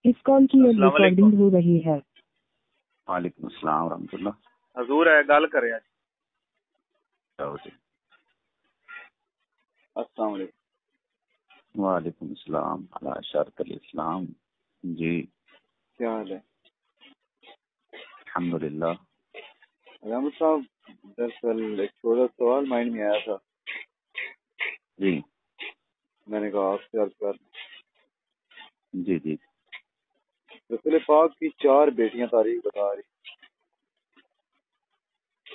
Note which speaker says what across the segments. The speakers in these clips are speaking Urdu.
Speaker 1: اس کال کی ریکارڈنگ ہو رہی ہے۔
Speaker 2: وعلیکم السلام ورحمۃ اللہ۔
Speaker 3: حضور ہے گل کرے جی۔ السلام علیکم۔
Speaker 2: وعلیکم السلام علی اشرف الاسلام۔ جی
Speaker 3: کیا حال ہے؟
Speaker 2: الحمدللہ۔
Speaker 3: رحمت صاحب دراصل ایک چھوٹا سوال مائنڈ میں آیا تھا،
Speaker 2: جی
Speaker 3: میں نے کہا آپ سے عرض کر لوں۔
Speaker 2: جی جی
Speaker 3: رسول پاک کی 4 بیٹیاں تاریخ بتا رہی،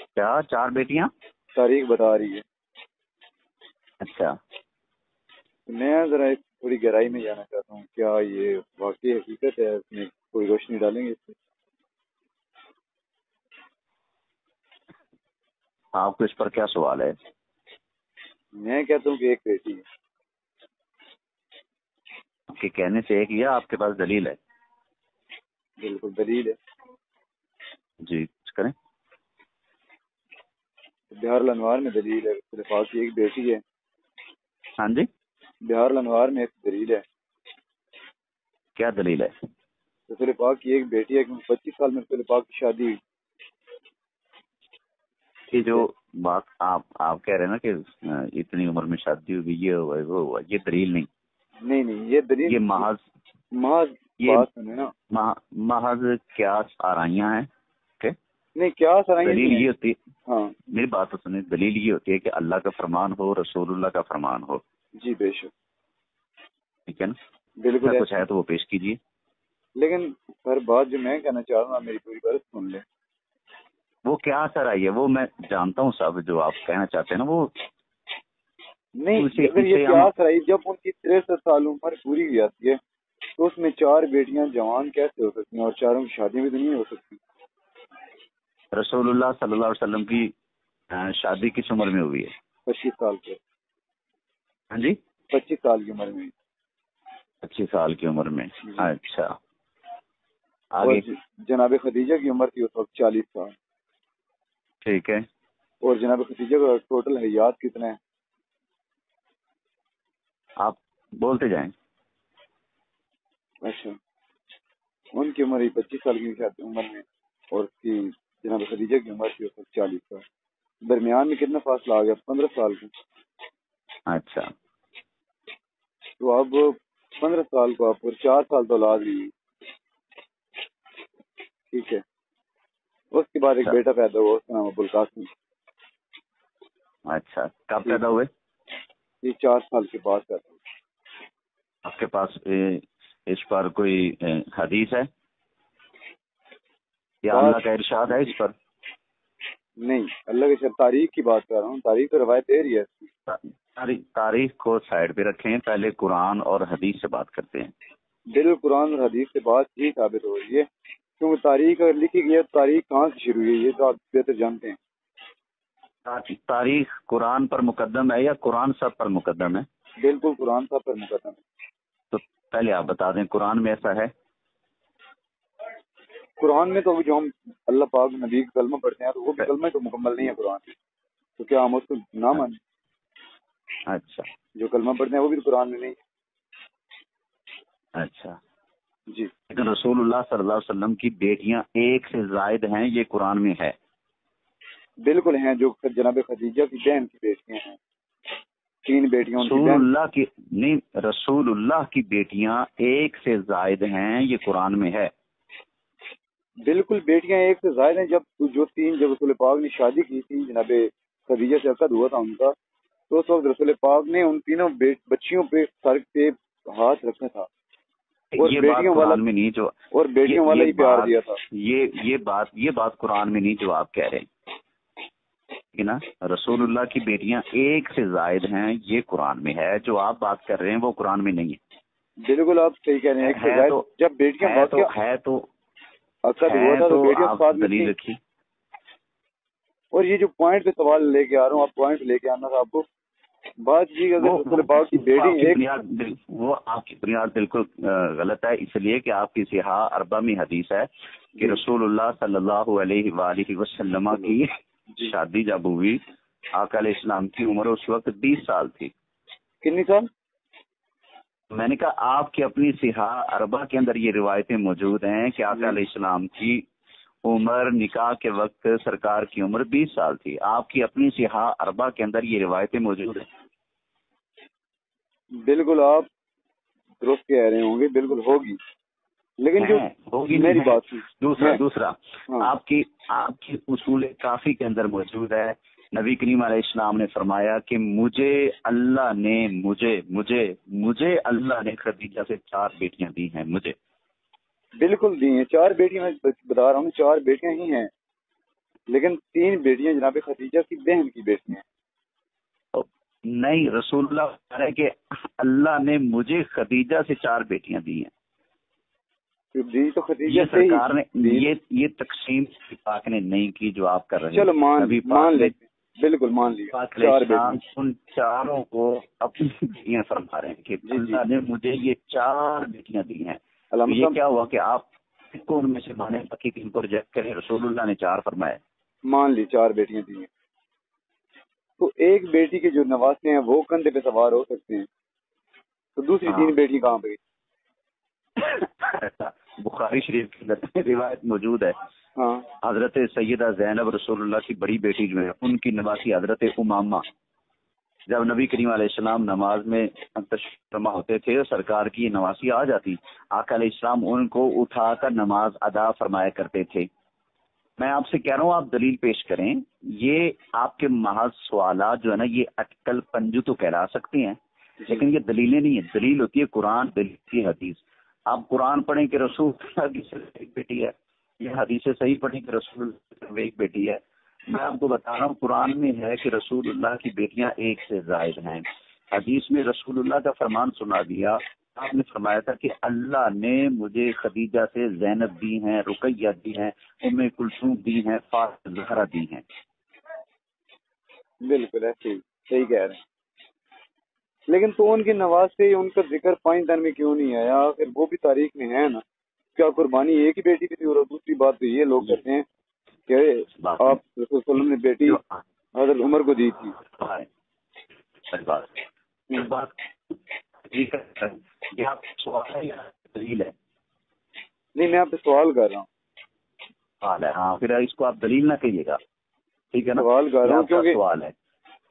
Speaker 2: کیا 4 بیٹیاں
Speaker 3: تاریخ بتا رہی ہے؟
Speaker 2: اچھا،
Speaker 3: میں ذرا ایک تھوڑی گہرائی میں جانا چاہتا ہوں، کیا یہ واقعی حقیقت ہے؟ اس میں کوئی روشنی ڈالیں گے اس پہ؟
Speaker 2: آپ کو اس پر کیا سوال ہے؟
Speaker 3: میں کہتا ہوں کہ ایک بیٹی ہے۔
Speaker 2: آپ کے کہنے سے ایک، یا آپ کے پاس دلیل ہے؟
Speaker 3: بالکل دلیل ہے۔
Speaker 2: جی کچھ کریں۔
Speaker 3: بہار الانوار میں دلیل ہے، رسول پاک کی ایک بیٹی ہے۔
Speaker 2: ہاں جی،
Speaker 3: بہار الانوار میں ایک دلیل ہے۔
Speaker 2: کیا دلیل ہے؟
Speaker 3: رسول پاک کی ایک بیٹی ہے، کیونکہ 25 سال میں رسول پاک کی شادی ہوئی۔
Speaker 2: یہ جو بات آپ کہہ رہے ہیں نا کہ اتنی عمر میں شادی ہوئی، یہ ہوا وہ ہوا، یہ دلیل نہیں۔
Speaker 3: نہیں یہ دلیل،
Speaker 2: یہ محض
Speaker 3: یہ بات سنیں نا،
Speaker 2: محض قیاس آرائیاں ہیں۔
Speaker 3: نہیں کیا سرائیں
Speaker 2: دلیل یہ ہوتی ہے،
Speaker 3: ہاں
Speaker 2: میری بات تو سنیں، دلیل یہ ہوتی ہے کہ اللہ کا فرمان ہو، رسول اللہ کا فرمان ہو۔
Speaker 3: جی بے شک،
Speaker 2: ٹھیک ہے نا؟
Speaker 3: بالکل
Speaker 2: کچھ ہے تو وہ پیش کیجیے۔
Speaker 3: لیکن ہر بات جو میں کہنا چاہ رہا ہوں آپ میری پوری بات سن لیں۔
Speaker 2: وہ کیا سر آئی ہے، وہ میں جانتا ہوں سب جو آپ کہنا چاہتے ہیں نا، وہ
Speaker 3: نہیں، اگر یہ کیا سرائی جب ان کی 63 سال عمر پوری ہو جاتی ہے تو اس میں 4 بیٹیاں جوان کیسے ہو سکتی ہیں، اور 4 کی شادیاں بھی تو نہیں ہو سکتی؟
Speaker 2: رسول اللہ صلی اللہ علیہ وسلم کی شادی کس عمر میں ہوئی ہے؟
Speaker 3: 25 سال کے۔
Speaker 2: ہاں جی،
Speaker 3: 25 سال کی عمر میں۔
Speaker 2: 25 سال کی عمر میں، اچھا
Speaker 3: اور
Speaker 2: آگے۔
Speaker 3: جناب خدیجہ کی عمر تھی اس وقت 40 سال۔
Speaker 2: ٹھیک ہے،
Speaker 3: اور جناب خدیجہ کا ٹوٹل حیات کتنا ہے؟
Speaker 2: آپ بولتے جائیں۔
Speaker 3: اچھا، ان کی عمر 25 سال کی عمر میں، اور اس کی جناب خدیجہ کی عمر تھی اس وقت 40 سال۔ درمیان میں کتنا فاصلہ آ گیا؟ 15 سال کا۔
Speaker 2: اچھا،
Speaker 3: تو اب 15 سال کو آپ اور 4 سال تو اولاد لی، ٹھیک ہے۔ اس کے بعد ایک بیٹا پیدا ہوا، اس کا نام ابوالقاسم۔
Speaker 2: اچھا، کب پیدا ہوئے؟
Speaker 3: یہ 4 سال کے بعد پیدا ہوا۔
Speaker 2: آپ کے پاس اس پر کوئی حدیث ہے یا اللہ کا ارشاد ہے اس پر؟
Speaker 3: نہیں، اللہ کے ساتھ تاریخ کی بات کر رہا ہوں، تاریخ تو روایت دے رہی ہے۔
Speaker 2: تاریخ کو سائڈ پہ رکھیں، پہلے قرآن اور حدیث سے بات کرتے ہیں۔
Speaker 3: بالکل قرآن اور حدیث سے بات ہی ثابت ہو رہی ہے، کیونکہ تاریخ اگر لکھی گئی ہے تو تاریخ کہاں سے شروع ہوئی ہے یہ تو آپ بہتر جانتے ہیں۔
Speaker 2: تاریخ قرآن پر مقدم ہے یا قرآن سب پر مقدم ہے؟
Speaker 3: بالکل قرآن سب پر مقدم ہے۔
Speaker 2: تو پہلے آپ بتا دیں قرآن میں ایسا ہے؟
Speaker 3: قرآن میں تو جو ہم اللہ پاک نبی کا کلمہ پڑھتے ہیں تو وہ بھی کلمہ تو مکمل نہیں ہے قرآن میں، تو کیا ہم اس کو نہ مانیں؟
Speaker 2: اچھا،
Speaker 3: جو کلمہ پڑھتے ہیں وہ بھی قرآن میں نہیں۔
Speaker 2: اچھا
Speaker 3: جی،
Speaker 2: لیکن رسول اللہ صلی اللہ علیہ وسلم کی بیٹیاں 1 سے زائد ہیں، یہ قرآن میں ہے؟
Speaker 3: بالکل ہیں، جو جناب خدیجہ کی بہن کی بیٹیاں ہیں، 3 بیٹیاں
Speaker 2: رسول اللہ کی نہیں، رسول اللہ کی بیٹیاں 1 سے زائد ہیں، یہ قرآن میں ہے۔
Speaker 3: بالکل بیٹیاں 1 سے زائد ہیں۔ جب 3 جب رسول پاک نے شادی کی تھی، جناب خدیجہ سے عقد ہوا تھا ان کا، تو اس وقت رسول پاک نے ان تینوں بچیوں پہ سر پہ ہاتھ رکھا تھا، اور
Speaker 2: یہ
Speaker 3: بیٹیوں والا
Speaker 2: میں نہیں جو
Speaker 3: اور بیٹیوں والا ہی پیار دیا تھا۔
Speaker 2: یہ بات قرآن میں نہیں جو آپ کہہ رہے ہیں نا، رسول اللہ کی بیٹیاں 1 سے زائد ہیں، یہ قرآن میں ہے۔ جو آپ بات کر رہے ہیں وہ قرآن میں نہیں ہے۔
Speaker 3: بالکل آپ صحیح کہہ رہے ہیں، جب بیٹیاں
Speaker 2: ہے تو
Speaker 3: عقد ہوا تھا تو بیٹیاں
Speaker 2: آپ
Speaker 3: ساتھ میں
Speaker 2: دلیل
Speaker 3: تھیں۔
Speaker 2: رکھیے۔
Speaker 3: اور یہ جو پوائنٹ پہ سوال لے کے آ رہا ہوں، آپ پوائنٹ لے کے آنا تھا آپ کو بات جی، اگر رسول پاک کی بیٹی
Speaker 2: وہ آپ کی بنیاد بالکل غلط ہے، اس لیے کہ آپ کی صحیح اربع میں حدیث ہے کہ رسول اللہ صلی اللہ علیہ وآلہ وسلم کی شادی جب ہوئی، آقا علیہ السلام کی عمر اس وقت 20 سال تھی۔
Speaker 3: کتنی سال؟
Speaker 2: میں نے کہا آپ کی اپنی صحیح اربع کے اندر یہ روایتیں موجود ہیں کہ آقا علیہ السلام کی عمر نکاح کے وقت سرکار کی عمر 20 سال تھی. آپ کی اپنی صحیح اربع کے اندر یہ روایتیں موجود ہیں.
Speaker 3: بالکل آپ درست کہہ رہے ہوں گے, بالکل ہوگی, لیکن جو
Speaker 2: ہوگی
Speaker 3: میری بات
Speaker 2: دوسرا آپ کی اصول کافی کے اندر موجود ہے. نبی کریم علیہ السلام نے فرمایا کہ مجھے اللہ نے خدیجہ سے 4 بیٹیاں دی ہیں. مجھے
Speaker 3: بالکل دی ہیں 4 بیٹیاں, میں بتا رہا ہوں 4 بیٹیاں ہی ہیں, لیکن 3 بیٹیاں جناب خدیجہ کی بہن کی بیٹیاں ہیں.
Speaker 2: نہیں, رسول اللہ کہہ رہے کہ اللہ نے مجھے خدیجہ سے 4 بیٹیاں دی ہیں.
Speaker 3: دی تو خدیجہ
Speaker 2: یہ سرکار نے یہ تقسیم پاک نے نہیں کی جو آپ کر رہے ہیں.
Speaker 3: چلو مان لیتے, بالکل مان لیا. 4 بیٹیاں
Speaker 2: ان چاروں کو اپنی بیٹیاں فرما رہے ہیں کہ اللہ نے مجھے یہ 4 بیٹیاں دی ہیں. یہ کیا ہوا کہ آپ کو ان میں سے مانے پکی 3 کو ریجیکٹ کریں, رسول اللہ نے 4 فرمائے.
Speaker 3: مان لی 4 بیٹیاں دی ہیں, تو ایک بیٹی کے جو نواسے ہیں وہ کندھے پہ سوار ہو سکتے ہیں, تو دوسری 3 بیٹی کہاں پہ گئی؟
Speaker 2: بخاری شریف کے اندر روایت موجود ہے. حضرت سیدہ زینب رسول اللہ کی بڑی بیٹی جو ہے, ان کی نواسی حضرت امامہ, جب نبی کریم علیہ السلام نماز میں تشریف ہوتے تھے سرکار کی نواسی آ جاتی, آقا علیہ السلام ان کو اٹھا کر نماز ادا فرمایا کرتے تھے. میں آپ سے کہہ رہا ہوں آپ دلیل پیش کریں. یہ آپ کے محض سوالات جو ہے نا یہ اٹکل پنجو تو کہلا سکتے ہیں, لیکن یہ دلیلیں نہیں ہیں. دلیل ہوتی ہے قرآن, دلیل ہوتی ہے حدیث. آپ قرآن پڑھیں کہ رسول اللہ کی صرف ایک بیٹی ہے, یہ حدیث صحیح پڑھیں کہ رسول اللہ کی صرف ایک بیٹی ہے. میں آپ کو بتا رہا ہوں قرآن میں ہے کہ رسول اللہ کی بیٹیاں 1 سے زائد ہیں. حدیث میں رسول اللہ کا فرمان سنا دیا, آپ نے فرمایا تھا کہ اللہ نے مجھے خدیجہ سے زینب دی ہیں, رقیہ دی ہیں, ام کلثوم دی ہیں, فاطمہ زہرا دی ہیں.
Speaker 3: بالکل ایسے صحیح کہہ رہے ہیں, لیکن تو ان کی نواز سے ان کا ذکر 5 دن میں کیوں نہیں آیا؟ پھر وہ بھی تاریخ میں ہے نا. کیا قربانی ایک ہی بیٹی کی تھی؟ اور دوسری بات تو یہ لوگ کہتے ہیں کہ آپ رسول صلی اللہ علیہ وسلم نے بیٹی حضرت عمر کو دی تھی. نہیں, میں آپ سے سوال کر رہا ہوں.
Speaker 2: ہاں, پھر اس کو آپ دلیل نہ کہیے گا, ٹھیک ہے نا.
Speaker 3: سوال کر رہا ہوں کیونکہ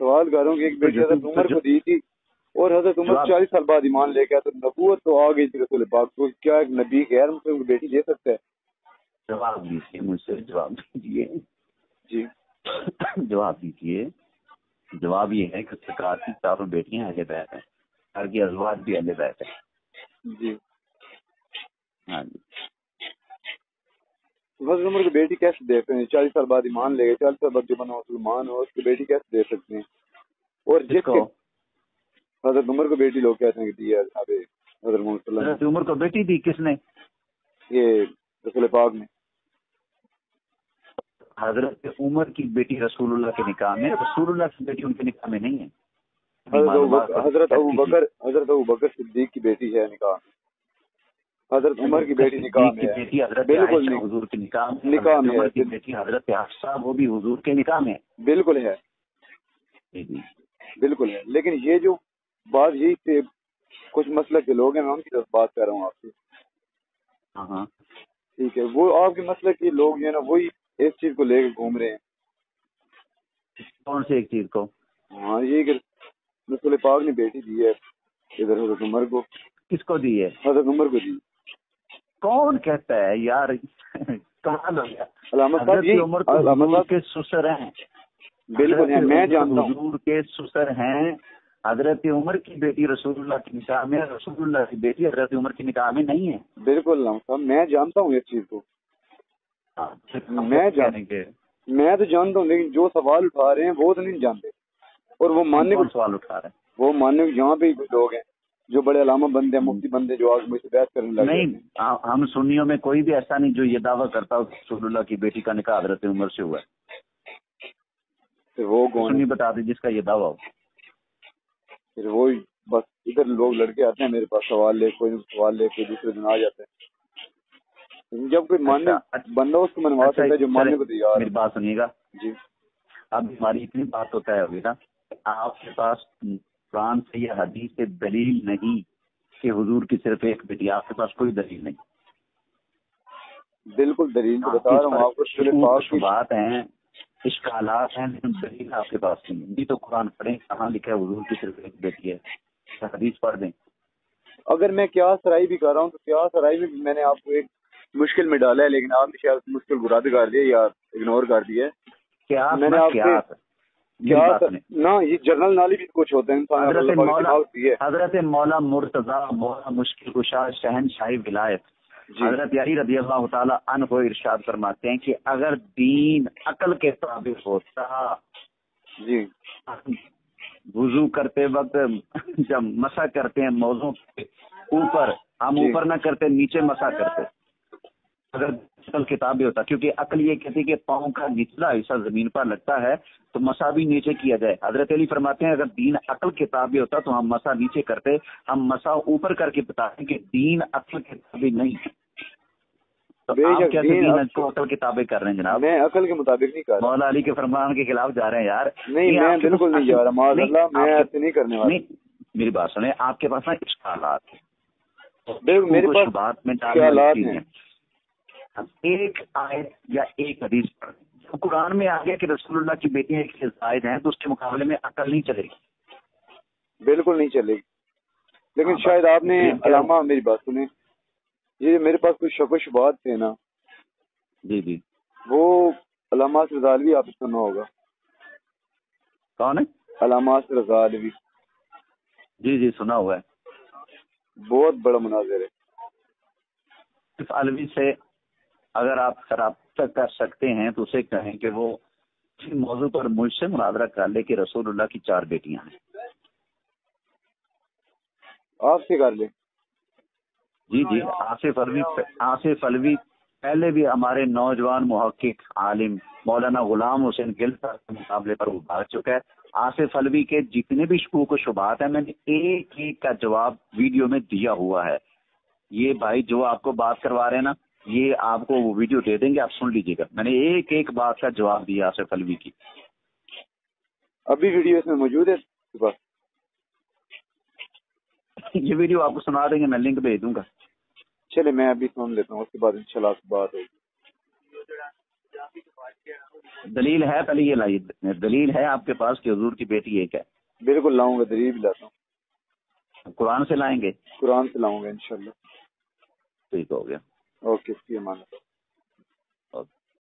Speaker 3: سوال کر رہا ہوں کہ ایک بیٹی حضرت عمر کو دی تھی اور حضرت عمر 40 سال بعد ایمان لے کے آیا, تو نبوت تو آ گئی تھی رسول پاک کو. کیا ایک نبی غیر مسلم کو بیٹی دے سکتا ہے؟
Speaker 2: جواب دیجیے, مجھ سے جواب دیجیے.
Speaker 3: جی
Speaker 2: جواب دیجیے. جواب یہ ہے کہ سرکار کی 4 بیٹیاں اہل بیت ہیں, سرکار کی ازواج بھی اہل بیت ہیں.
Speaker 3: جی
Speaker 2: ہاں جی.
Speaker 3: حضرت عمر کی بیٹی کیسے دیتے ہیں؟ 40 سال بعد ایمان لے گئے, 40 سال بعد جو بنا مسلمان ہو اس کی بیٹی کیسے دے سکتے ہیں؟ اور جس کو حضرت عمر کو بیٹی لوگ کہتے ہیں کہ دی ہے حضرت محمد صلی اللہ علیہ وسلم.
Speaker 2: حضرت عمر کو بیٹی دی کس نے؟
Speaker 3: یہ رسول پاک نے.
Speaker 2: حضرت عمر کی بیٹی رسول اللہ کے نکاح میں, رسول اللہ کی بیٹی ان کے نکاح میں نہیں ہے.
Speaker 3: حضرت ابو بکر صدیق کی بیٹی ہے نکاح میں. حضرت عمر کی بیٹی نکاح میں ہے.
Speaker 2: بیٹی حضرت
Speaker 3: بالکل
Speaker 2: حضور کے نکاح
Speaker 3: میں
Speaker 2: عمر کی بیٹی حضرت حفصہ وہ بھی حضور کے نکاح میں.
Speaker 3: بالکل ہے, بالکل ہے. لیکن یہ جو بات یہی سے کچھ مسلک کے لوگ ہیں, میں ان کی طرف بات کر رہا ہوں آپ سے.
Speaker 2: ہاں
Speaker 3: ٹھیک ہے, وہ آپ کے مسلک کے لوگ جو ہے نا وہی اس چیز کو لے کے گھوم رہے ہیں.
Speaker 2: کون سے ایک چیز کو؟
Speaker 3: ہاں یہ کہ رسول پاک نے بیٹی دی ہے ادھر حضرت عمر کو.
Speaker 2: کس کو دی ہے؟
Speaker 3: حضرت عمر کو دی.
Speaker 2: کون کہتا ہے یار, کمال ہو گیا.
Speaker 3: حضرت عمر
Speaker 2: حضور کے سسر ہیں.
Speaker 3: بالکل ہے, میں جانتا ہوں
Speaker 2: حضور کے سسر ہیں. حضرت عمر کی بیٹی رسول اللہ کی نکاح میں, رسول اللہ کی بیٹی حضرت عمر کی نکاح میں نہیں ہے.
Speaker 3: بالکل صاحب, میں جانتا ہوں اس چیز کو. میں تو جانتا ہوں, لیکن جو سوال اٹھا رہے ہیں وہ تو نہیں جانتے. اور وہ ماننے کو
Speaker 2: سوال اٹھا رہے ہیں,
Speaker 3: وہ ماننے کو یہاں پہ کچھ لوگ ہیں جو بڑے علامہ بندے ہیں, مفتی بندے, جو آج مجھ سے بحث کرنے لگے.
Speaker 2: نہیں, ہم سنیوں میں کوئی بھی ایسا نہیں جو یہ دعویٰ کرتا ہو رسول اللہ کی بیٹی کا نکاح حضرت عمر سے ہوا ہے.
Speaker 3: پھر وہ کون
Speaker 2: نہیں بتا دیں جس کا یہ دعویٰ ہو.
Speaker 3: پھر وہی بس ادھر لوگ لڑکے آتے ہیں میرے پاس, سوال لے, کوئی سوال لے, کوئی دوسرے دن آ جاتے ہیں. جب کوئی ماننے بندہ اس کو منوا سکتا ہے جو ماننے کو تیار.
Speaker 2: میری بات سنیے گا
Speaker 3: جی.
Speaker 2: اب ہماری اتنی بات تو طے ہوگی نا, آپ کے پاس قرآن سے یا حدیث سے دلیل نہیں کہ حضور کی صرف ایک بیٹی، آپ کے پاس کوئی دلیل نہیں؟
Speaker 3: بالکل دلیل بتا رہا ہوں آپ کو،
Speaker 2: شبہات ہیں، اشکالات ہیں، لیکن دلیل آپ کے پاس نہیں ہے۔ تو قرآن پڑھیں، کہاں لکھا ہے حضور کی صرف ایک بیٹی ہے؟ حدیث پڑھ دیں۔
Speaker 3: اگر میں قیاس سرائی بھی کر رہا ہوں تو قیاس سرائی میں میں نے آپ کو ایک مشکل میں ڈالا ہے، لیکن آپ نے شاید مشکل برا بھی کر دیا یا اگنور کر دیا ہے۔ میں نے آپ کو نہ یہ جنرل نالج بھی کچھ ہوتے ہیں۔
Speaker 2: حضرت مولا مرتضیٰ مولا مشکل کشا شہنشاہی ولایت حضرت علی رضی اللہ تعالی عنہ کو ارشاد فرماتے ہیں کہ اگر دین عقل کے تابع ہوتا،
Speaker 3: جی
Speaker 2: وضو کرتے وقت جب مسح کرتے ہیں موضوع کے اوپر، ہم اوپر نہ کرتے، نیچے مسح کرتے، اگر عقل کتابیں ہوتا، کیونکہ عقل یہ کہتی کہ پاؤں کا نچلا حصہ زمین پر لگتا ہے تو مسح بھی نیچے کیا جائے۔ حضرت علی فرماتے ہیں اگر دین عقل کتابیں ہوتا تو ہم مسح نیچے کرتے، ہم مسح اوپر کر کے بتاتے کہ دین عقل کتابیں نہیں ہے۔ تو آپ کیسے دین کو عقل کتابیں کر رہے ہیں جناب؟
Speaker 3: میں عقل کے مطابق نہیں کر رہا،
Speaker 2: مولا علی کے فرمان کے خلاف جا رہے ہیں یار۔
Speaker 3: نہیں میں بالکل نہیں جا رہا، معاذ اللہ میں ایسے نہیں کرنے والا۔
Speaker 2: میری بات سنیں، آپ کے پاس نا اشکالات
Speaker 3: ہیں، میرے پاس
Speaker 2: بات میں
Speaker 3: اشکالات ہیں۔
Speaker 2: ایک آیت یا ایک حدیث پڑھ، قرآن میں آ گیا کہ رسول اللہ کی بیٹیاں ایک سے زائد ہیں تو اس کے مقابلے میں عقل نہیں چلے گی،
Speaker 3: بالکل نہیں چلے گی۔ لیکن شاید آپ نے علامہ میری بات سنیں، یہ میرے پاس کچھ شک و شبہات تھے نا،
Speaker 2: جی جی،
Speaker 3: وہ علامہ رضالوی آپ نے سنا ہوگا۔
Speaker 2: کون ہے؟
Speaker 3: علامہ رضالوی،
Speaker 2: جی جی سنا ہوا ہے،
Speaker 3: بہت بڑا مناظر ہے۔
Speaker 2: اس علوی سے اگر آپ رابطہ کر سکتے ہیں تو اسے کہیں کہ وہ اس موضوع پر مجھ سے مناظرہ کر لے کہ رسول اللہ کی 4 بیٹیاں ہیں۔
Speaker 3: آپ سے کر لیں؟
Speaker 2: جی جی، آصف علوی پہلے بھی ہمارے نوجوان محقق عالم مولانا غلام حسین گل صاحب کے مقابلے پر وہ بھاگ چکا ہے۔ آصف علوی کے جتنے بھی شکوک و شبہات ہیں میں نے ایک ایک کا جواب ویڈیو میں دیا ہوا ہے۔ یہ بھائی جو آپ کو بات کروا رہے ہیں نا، یہ آپ کو وہ ویڈیو دے دیں گے، آپ سن لیجیے گا، میں نے ایک ایک بات کا جواب دیا آصف علوی کی۔
Speaker 3: ابھی ویڈیو اس میں موجود ہے بس؟
Speaker 2: یہ ویڈیو آپ کو سنا دیں گے، میں لنک بھیج دوں گا۔
Speaker 3: چلے میں ابھی سن لیتا ہوں، اس کے بعد انشاءاللہ بات ہوگی۔
Speaker 2: دلیل ہے، پہلے یہ لائیے، دلیل ہے آپ کے پاس کہ حضور کی بیٹی ایک ہے؟
Speaker 3: بالکل لاؤں گا، دلیل بھی لاتا ہوں۔
Speaker 2: قرآن سے لائیں گے؟
Speaker 3: قرآن سے لاؤں گا انشاءاللہ۔
Speaker 2: ٹھیک ہو گیا،
Speaker 3: اوکے، امان اللہ۔